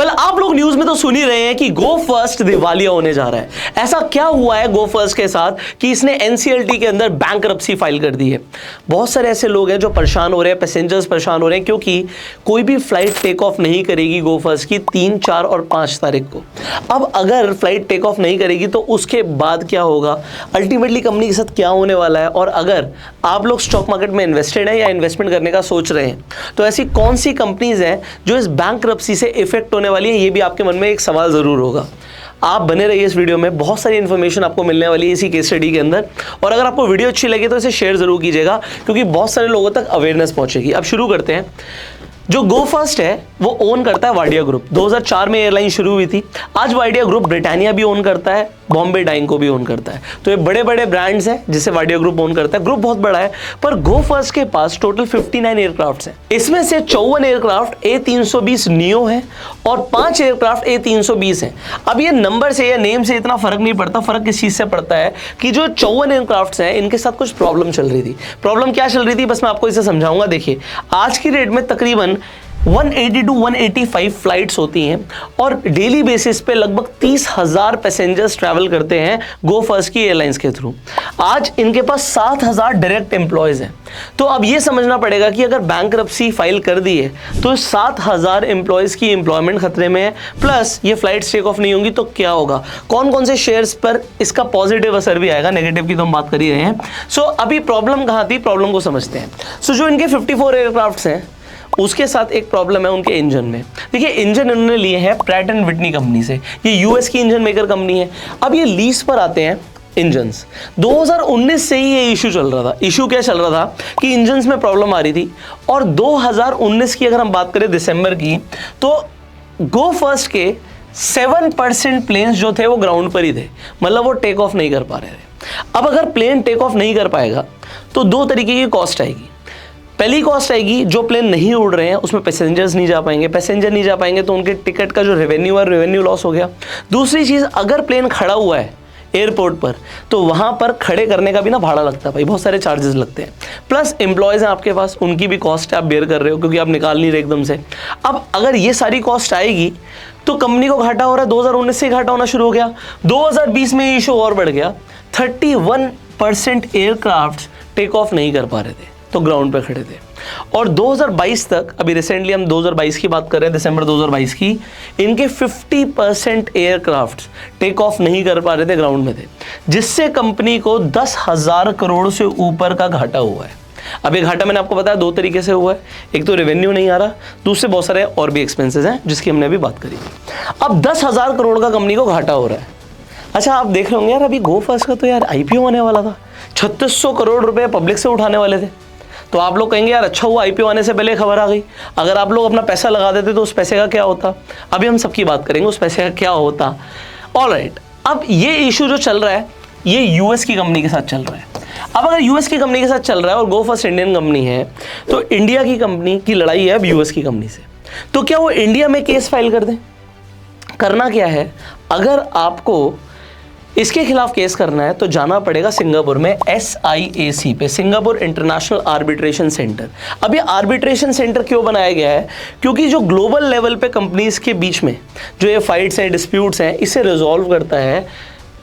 आप लोग न्यूज में तो सुन ही रहे हैं कि गो फर्स्ट दिवालिया होने जा रहा है। ऐसा क्या हुआ है गो फर्स्ट के साथ कि इसने एनसीएलटी के अंदर बैंकरप्सी फाइल कर दी है। बहुत सारे ऐसे लोग हैं जो परेशान हो रहे हैं, पैसेंजर्स परेशान हो रहे हैं, क्योंकि कोई भी फ्लाइट टेक ऑफ नहीं करेगी गो फर्स्ट की 3, 4 और 5 तारीख को। अब अगर फ्लाइट टेक ऑफ नहीं करेगी तो उसके बाद क्या होगा, अल्टीमेटली कंपनी के साथ क्या होने वाला है। और अगर आप लोग स्टॉक मार्केट में इन्वेस्टेड है या इन्वेस्टमेंट करने का सोच रहे हैं तो ऐसी कौन सी कंपनीज हैं जो इस बैंकरप्सी से इफेक्ट होने वाली है, ये भी आपके मन में एक सवाल जरूर होगा। आप बने रहिए इस वीडियो में, बहुत सारी इन्फॉर्मेशन आपको मिलने वाली है इसी केस स्टडी के अंदर। और अगर आपको वीडियो अच्छी लगे तो इसे शेयर जरूर कीजिएगा, क्योंकि बहुत सारे लोगों तक अवेयरनेस पहुंचेगी। अब शुरू करते हैं। जो गो फर्स्ट है वो ओन करता है वाडिया ग्रुप। 2004 में एयरलाइन शुरू हुई थी। आज वाडिया ग्रुप ब्रिटानिया भी ओन करता है, बॉम्बे डाइंग को भी ओन करता है। तो ये बड़े बड़े ब्रांड्स हैं जिसे वाडिया ग्रुप ओन करता है। ग्रुप बहुत बड़ा है, पर गो फर्स्ट के पास टोटल 59 एयरक्राफ्ट हैं। इसमें से 54 एयरक्राफ्ट A320 नियो है और 5 एयरक्राफ्ट A320 हैं। अब ये नंबर से या नेम से इतना फर्क नहीं पड़ता, फर्क किस चीज से पड़ता है कि जो 54 एयरक्राफ्ट हैं इनके साथ कुछ प्रॉब्लम चल रही थी। प्रॉब्लम क्या चल रही थी बस मैं आपको इसे समझाऊंगा। देखिए, आज की डेट में तकरीबन 180 to 185 फ्लाइट्स होती हैं और डेली बेसिस पे लगभग 30,000 पैसेंजर्स ट्रैवल करते हैं गो फर्स्ट की एयरलाइंस के थ्रू। आज इनके पास 7,000 डायरेक्ट एम्प्लॉयज हैं। तो अब ये समझना पड़ेगा कि अगर बैंकरप्सी फाइल कर दी है तो 7,000 एम्प्लॉयज की एम्प्लॉयमेंट खतरे में है, प्लस ये फ्लाइट्स टेक ऑफ नहीं होंगी तो क्या होगा, कौन कौन से शेयर्स पर इसका पॉजिटिव असर भी आएगा, नेगेटिव की तो हम बात कर ही रहे हैं। सो अभी प्रॉब्लम कहाँ थी, प्रॉब्लम को समझते हैं। सो जो इनके 54 एयरक्राफ्ट्स हैं उसके साथ एक प्रॉब्लम है उनके इंजन में। देखिए, इंजन इन्होंने लिए हैं प्रैट एंड विटनी कंपनी से। ये यूएस की इंजन मेकर कंपनी है। अब ये लीज पर आते हैं इंजन्स। 2019 से ही ये इशू चल रहा था। इशू क्या चल रहा था कि इंजन्स में प्रॉब्लम आ रही थी। और 2019 की अगर हम बात करें दिसंबर की, तो गो फर्स्ट के 7% प्लेन्स जो थे वो ग्राउंड पर ही थे, मतलब वो टेक ऑफ नहीं कर पा रहे थे। अब अगर प्लेन टेक ऑफ नहीं कर पाएगा तो 2 तरीके की कॉस्ट आएगी। पहली कॉस्ट आएगी, जो प्लेन नहीं उड़ रहे हैं उसमें पैसेंजर्स नहीं जा पाएंगे, पैसेंजर नहीं जा पाएंगे तो उनके टिकट का जो रेवेन्यू है, रेवेन्यू लॉस हो गया। दूसरी चीज़, अगर प्लेन खड़ा हुआ है एयरपोर्ट पर तो वहाँ पर खड़े करने का भी ना भाड़ा लगता है भाई, बहुत सारे चार्जेस लगते हैं। प्लस एम्प्लॉयज़ हैं आपके पास, उनकी भी कॉस्ट आप बेयर कर रहे हो क्योंकि आप निकाल नहीं रहे एकदम से। अब अगर ये सारी कॉस्ट आएगी तो कंपनी को घाटा हो रहा है। 2019 से घाटा होना शुरू हो गया। 2020 में ये इशू और बढ़ गया। 31% एयरक्राफ्ट टेक ऑफ नहीं कर पा रहे थे, तो ग्राउंड पे खड़े थे। और 2022 तक, अभी रिसेंटली हम 2022 की बात कर रहे हैं, दिसंबर 2022 की, इनके 50% एयरक्राफ्ट टेक ऑफ नहीं कर पा रहे थे, ग्राउंड में थे, जिससे कंपनी को 10,000 करोड़ से ऊपर का घाटा हुआ है। अब ये घाटा मैंने आपको बताया 2 तरीके से हुआ है। एक तो रेवेन्यू नहीं आ रहा, दूसरे बहुत सारे और भी एक्सपेंसेस हैं जिसकी हमने अभी बात करी। अब 10,000 करोड़ का कंपनी को घाटा हो रहा है। अच्छा, आप देख रहे होंगे यार, अभी गो फर्स्ट का तो यार IPO होने वाला था, 3600 करोड़ रुपए पब्लिक से उठाने वाले थे। तो आप लोग कहेंगे यार अच्छा हुआ IPO आने से पहले खबर आ गई, अगर आप लोग अपना पैसा लगा देते तो उस पैसे का क्या होता। अभी हम सबकी बात करेंगे उस पैसे का क्या होता। ऑलराइट, अब ये इशू जो चल रहा है ये यूएस की कंपनी के साथ चल रहा है। अब अगर यूएस की कंपनी के साथ चल रहा है और गो फर्स्ट इंडियन कंपनी है, तो इंडिया की कंपनी की लड़ाई है अब यूएस की कंपनी से। तो क्या वो इंडिया में केस फाइल कर दें? करना क्या है, अगर आपको इसके खिलाफ केस करना है तो जाना पड़ेगा सिंगापुर में SIAC पे, सिंगापुर इंटरनेशनल आर्बिट्रेशन सेंटर। अब ये आर्बिट्रेशन सेंटर क्यों बनाया गया है, क्योंकि जो ग्लोबल लेवल पे कंपनीज के बीच में जो ये फाइट्स हैं, डिस्प्यूट्स हैं, इसे रिजॉल्व करता है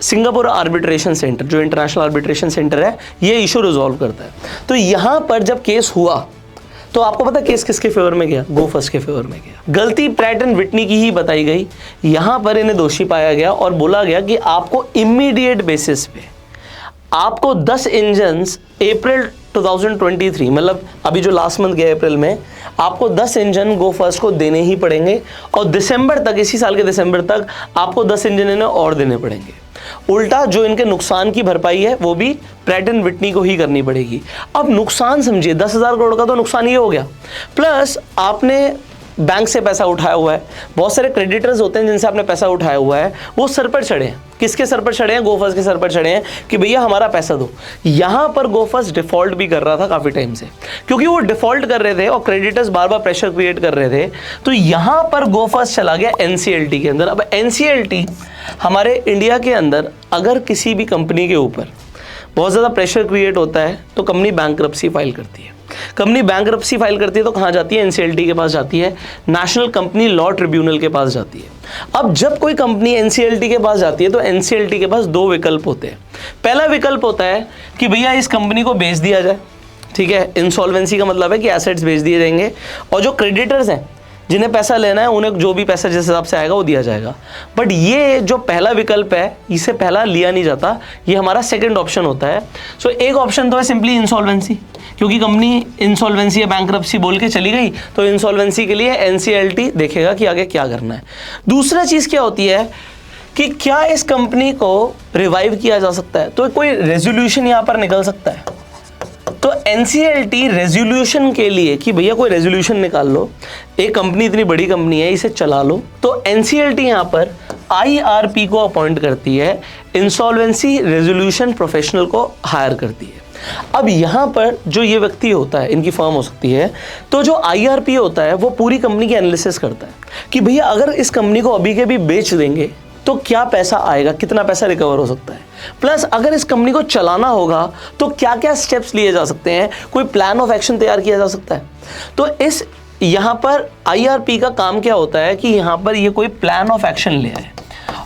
सिंगापुर आर्बिट्रेशन सेंटर। जो इंटरनेशनल आर्बिट्रेशन सेंटर है ये इशू रिजॉल्व करता है। तो यहाँ पर जब केस हुआ तो आपको पता केस किसके फेवर में गया, गो फर्स्ट के फेवर में गया। गलती प्रैट एंड विटनी की ही बताई गई, यहां पर इन्हें दोषी पाया गया और बोला गया कि आपको इमीडिएट बेसिस पे आपको 10 इंजन्स अप्रैल 2023, मतलब अभी जो लास्ट मंथ गया अप्रैल में, आपको 10 इंजन गो फर्स्ट को देने ही पड़ेंगे और दिसंबर तक, इसी साल के दिसंबर तक आपको 10 इंजन इन्हें और देने पड़ेंगे। उल्टा जो इनके नुकसान की भरपाई है वो भी प्रैट एंड विटनी को ही करनी पड़ेगी। अब नुकसान समझिए, 10,000 करोड़ का तो नुकसान ये हो गया, प्लस आपने बैंक से पैसा उठाया हुआ है, बहुत सारे क्रेडिटर्स होते हैं जिनसे आपने पैसा उठाया हुआ है, वो सर पर चढ़े हैं। किसके सर पर चढ़े हैं? गो फर्स्ट के सर पर चढ़े हैं कि भैया हमारा पैसा दो। यहाँ पर गो फर्स्ट डिफॉल्ट भी कर रहा था काफ़ी टाइम से, क्योंकि वो डिफॉल्ट कर रहे थे और क्रेडिटर्स बार बार प्रेशर क्रिएट कर रहे थे। तो यहाँ पर गो फर्स्ट चला गया NCLT के अंदर। अब NCLT हमारे इंडिया के अंदर अगर किसी भी कंपनी के ऊपर बहुत ज़्यादा प्रेशर क्रिएट होता है तो कंपनी बैंकरप्सी फाइल करती है। कंपनी बैंकरप्सी फाइल करती है तो कहाँ जाती है? एनसीएलटी के पास जाती है, नेशनल कंपनी लॉ ट्रिब्यूनल के पास जाती है। अब जब कोई कंपनी एनसीएलटी के पास जाती है तो एनसीएलटी के पास दो विकल्प होते हैं। पहला विकल्प होता है कि भैया इस कंपनी को बेच दिया जाए, ठीक है। इंसॉल्वेंसी का मतलब है कि एसेट्स बेच दिए जाएंगे और जो क्रेडिटर्स हैं जिन्हें पैसा लेना है उन्हें जो भी पैसा जिस हिसाब से आएगा वो दिया जाएगा। बट ये जो पहला विकल्प है इसे पहला लिया नहीं जाता, ये हमारा सेकंड ऑप्शन होता है। सो एक ऑप्शन तो है सिंपली इंसॉल्वेंसी, क्योंकि कंपनी इंसॉल्वेंसी या बैंकरप्सी बोल के चली गई तो इंसॉल्वेंसी के लिए एनसीएलटी देखेगा कि आगे क्या करना है। दूसरा चीज़ क्या होती है कि क्या इस कंपनी को रिवाइव किया जा सकता है, तो कोई रेजोल्यूशन यहाँ पर निकल सकता है। तो एनसीएलटी रेजोल्यूशन के लिए कि भैया कोई रेजोल्यूशन निकाल लो, एक कंपनी इतनी बड़ी कंपनी है इसे चला लो, तो एनसीएलटी यहाँ पर आईआरपी को अपॉइंट करती है, इंसॉल्वेंसी रेजोल्यूशन प्रोफेशनल को हायर करती है। अब यहाँ पर जो ये व्यक्ति होता है, इनकी फर्म हो सकती है, तो जो आईआरपी होता है वो पूरी कंपनी की एनालिसिस करता है कि भैया अगर इस कंपनी को अभी के भी बेच देंगे तो क्या पैसा आएगा, कितना पैसा रिकवर हो सकता है, प्लस अगर इस कंपनी को चलाना होगा तो क्या क्या स्टेप्स लिए जा सकते हैं, कोई प्लान ऑफ एक्शन तैयार किया जा सकता है। तो इस यहाँ पर आईआरपी का काम क्या होता है कि यहाँ पर ये कोई प्लान ऑफ एक्शन ले आए,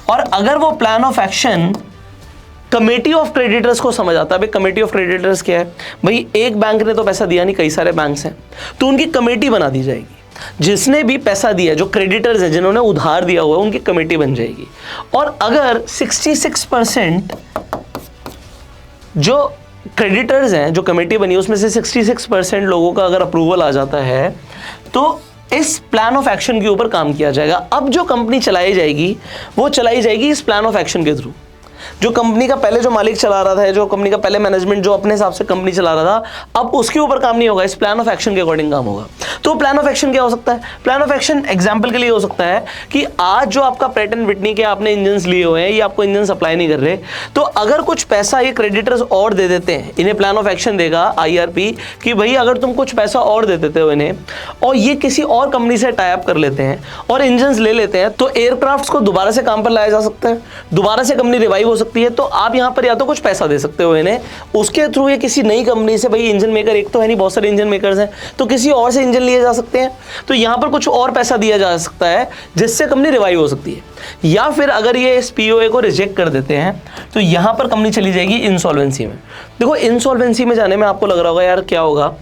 और अगर वो plan of action committee of creditors को समझ आता है। भाई कमेटी ऑफ क्रेडिटर्स क्या है? भाई एक बैंक ने तो पैसा दिया नहीं, कई सारे बैंक्स हैं, तो उनकी कमेटी बना दी जाएगी। जिसने भी पैसा दिया, जो क्रेडिटर्स हैं जिन्होंने उधार दिया हुआ है, उनकी कमेटी बन जाएगी। और अगर 66% जो क्रेडिटर्स हैं, जो कमेटी बनी है उसमें से 66% लोगों का अगर अप्रूवल आ जाता है तो इस प्लान ऑफ एक्शन के ऊपर काम किया जाएगा। अब जो कंपनी चलाई जाएगी वो चलाई जाएगी इस प्लान ऑफ एक्शन के थ्रू। जो कंपनी का पहले जो मालिक चला रहा था, जो कंपनी का पहले मैनेजमेंट जो अपने हिसाब से कंपनी चला रहा था, अब उसके ऊपर काम नहीं होगा, इस प्लान ऑफ एक्शन के अकॉर्डिंग काम होगा। तो प्लान ऑफ एक्शन क्या हो सकता है? प्लान ऑफ एक्शन एग्जांपल के लिए हो सकता है कि आज जो आपका प्रैट एंड विटनी के आपने इंजन लिए हुए हैं, ये आपको इंजन सप्लाई नहीं कर रहे, तो अगर कुछ पैसा ये क्रेडिटर्स और दे देते हैं, इन्हें प्लान ऑफ एक्शन देगा आईआरपी कि भाई अगर तुम कुछ पैसा और दे देते हो इन्हें और ये किसी और कंपनी से टाई अप कर लेते हैं और इंजन ले लेते हैं, तो एयरक्राफ्ट्स को दोबारा से काम पर लाया जा सकता है, दोबारा से कंपनी रिवाइव हो सकती है। तो आप यहाँ पर या तो कुछ पैसा दे सकते हो इन्हें, उसके थ्रू ये किसी नई कंपनी से, भाई इंजन मेकर एक तो है नहीं, बहुत सारे इंजन मेकर्स हैं, तो किसी और से इंजन लिए जा सकते हैं, तो यहाँ पर कुछ और पैसा दिया जा सकता है जिससे कंपनी रिवाइव हो सकती है। या फिर अगर ये इस पीओए को रिजेक्ट कर देते हैं तो यहाँ पर कंपनी चली जाएगी इंसॉल्वेंसी में। देखो इंसॉल्वेंसी में जाने में आपको लग रहा होगा यार क्या होगा,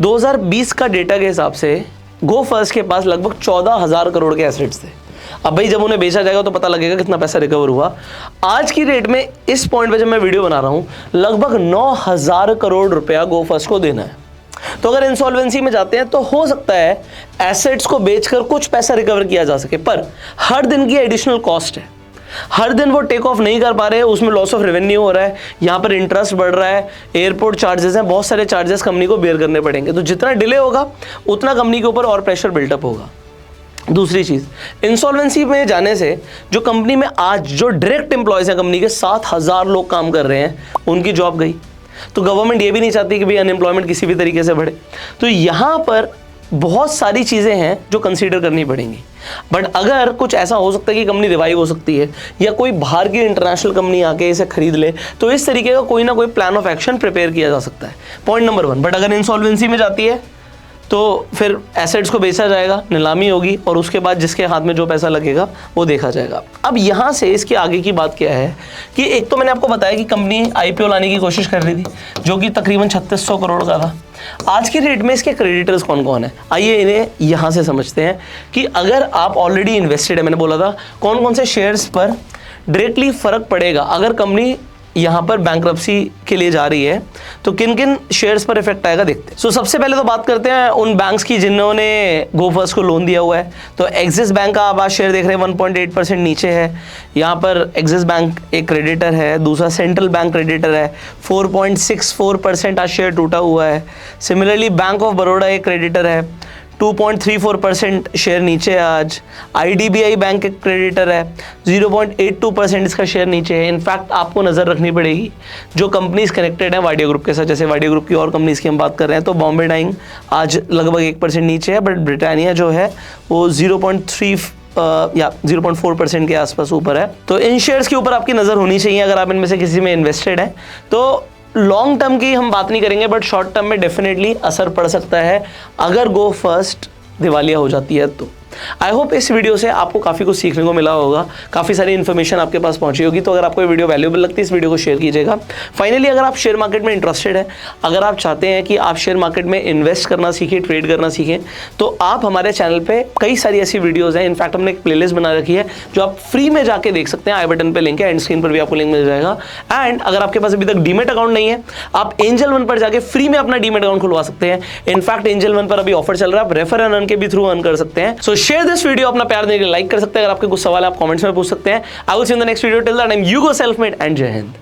2020 का डेटा के हिसाब से गो फर्स्ट के पास लगभग 14,000 करोड़ के एसेट्स थे। अब भाई जब उन्हें बेचा जाएगा तो पता लगेगा कितना पैसा रिकवर हुआ। आज की रेट में इस पॉइंट पे जब मैं वीडियो बना रहा हूँ लगभग 9,000 करोड़ रुपया गो फर्स्ट को देना है। तो अगर इंसॉल्वेंसी में जाते हैं तो हो सकता है एसेट्स को बेचकर कुछ पैसा रिकवर किया जा सके, पर हर दिन की एडिशनल कॉस्ट है, हर दिन वो टेक ऑफ नहीं कर पा रहे हैं, उसमें लॉस ऑफ रेवेन्यू हो रहा है, यहाँ पर इंटरेस्ट बढ़ रहा है, एयरपोर्ट चार्जेस हैं, बहुत सारे चार्जेस कंपनी को बेयर करने पड़ेंगे। तो जितना डिले होगा उतना कंपनी के ऊपर और प्रेशर बिल्टअप होगा। दूसरी चीज़, इंसॉल्वेंसी में जाने से जो कंपनी में आज जो डायरेक्ट एम्प्लॉयज़ हैं कंपनी के 7,000 लोग काम कर रहे हैं, उनकी जॉब गई। तो गवर्नमेंट ये भी नहीं चाहती कि भाई अनएम्प्लॉयमेंट किसी भी तरीके से बढ़े। तो यहाँ पर बहुत सारी चीज़ें हैं जो कंसीडर करनी पड़ेंगी। बट अगर कुछ ऐसा हो सकता है कि कंपनी रिवाइव हो सकती है या कोई बाहर की इंटरनेशनल कंपनी आके इसे खरीद ले, तो इस तरीके का कोई ना कोई प्लान ऑफ एक्शन प्रिपेयर किया जा सकता है। Point number 1। बट अगर इंसॉल्वेंसी में जाती है तो फिर एसेट्स को बेचा जाएगा, नीलामी होगी और उसके बाद जिसके हाथ में जो पैसा लगेगा वो देखा जाएगा। अब यहाँ से इसके आगे की बात क्या है कि एक तो मैंने आपको बताया कि कंपनी आईपीओ लाने की कोशिश कर रही थी जो कि तकरीबन 3600 करोड़ का था। आज की रेट में इसके क्रेडिटर्स कौन कौन है, आइए इन्हें यहाँ से समझते हैं कि अगर आप ऑलरेडी इन्वेस्टेड है, मैंने बोला था कौन कौन से शेयर्स पर डायरेक्टली फ़र्क पड़ेगा अगर कंपनी यहाँ पर बैंकरप्सी के लिए जा रही है, तो किन किन शेयर्स पर इफेक्ट आएगा देखते हैं। सबसे पहले तो बात करते हैं उन बैंक्स की जिन्होंने गो फर्स्ट को लोन दिया हुआ है। तो एक्सिस बैंक का आप आज शेयर देख रहे हैं 1.8% नीचे है। यहाँ पर एक्सिस बैंक एक क्रेडिटर है, दूसरा सेंट्रल बैंक क्रेडिटर है, 4.64% आज शेयर टूटा हुआ है। सिमिलरली बैंक ऑफ बड़ौदा एक क्रेडिटर है, 2.34% शेयर नीचे है आज। IDBI बैंक एक क्रेडिटर है, 0.82% इसका शेयर नीचे है। इनफैक्ट आपको नज़र रखनी पड़ेगी जो कंपनीज कनेक्टेड हैं वाडिया ग्रुप के साथ, जैसे वाडिया ग्रुप की और कंपनीज की हम बात कर रहे हैं तो बॉम्बे डाइंग आज लगभग 1% नीचे है, बट ब्रिटानिया जो है वो 0.4% के आसपास ऊपर है। तो इन शेयर्स के ऊपर आपकी नज़र होनी चाहिए अगर आप इनमें से किसी में इन्वेस्टेड हैं। तो लॉन्ग टर्म की हम बात नहीं करेंगे, बट शॉर्ट टर्म में डेफिनेटली असर पड़ सकता है अगर गो फर्स्ट दिवालिया हो जाती है तो। आई होप इस वीडियो से आपको काफ़ी कुछ सीखने को मिला होगा, काफ़ी सारी इन्फॉर्मेशन आपके पास पहुंची होगी। तो अगर आपको ये वीडियो वैल्यूएबल लगती है, इस वीडियो को शेयर कीजिएगा। फाइनली, अगर आप शेयर मार्केट में इंटरेस्टेड है, अगर आप चाहते हैं कि आप शेयर मार्केट में इन्वेस्ट करना सीखें, ट्रेड करना सीखें, तो आप हमारे चैनल पे कई सारी ऐसी वीडियोज़ हैं। इनफैक्ट हमने एक प्लेलिस्ट बना रखी है जो आप फ्री में जाके देख सकते हैं। आई बटन पर लिंक है, एंड स्क्रीन पर भी आपको लिंक मिल जाएगा। एंड अगर आपके पास अभी तक डीमेट अकाउंट नहीं है, आप एंजल वन पर जाके फ्री में अपना डीमेट अकाउंट खुलवा सकते हैं। इनफैक्ट एंजल वन पर अभी ऑफर चल रहा है, आप रेफर एंड अर्न के भी थ्रू अर्न कर सकते हैं। सो शेयर दिस वीडियो, अपना प्यार देने के लिए लाइक कर सकते हैं। अगर आपके कुछ सवाल आप कमेंट्स में पूछ सकते हैं। I will see you in the next video. Till that time, you go self made and जय हिंद।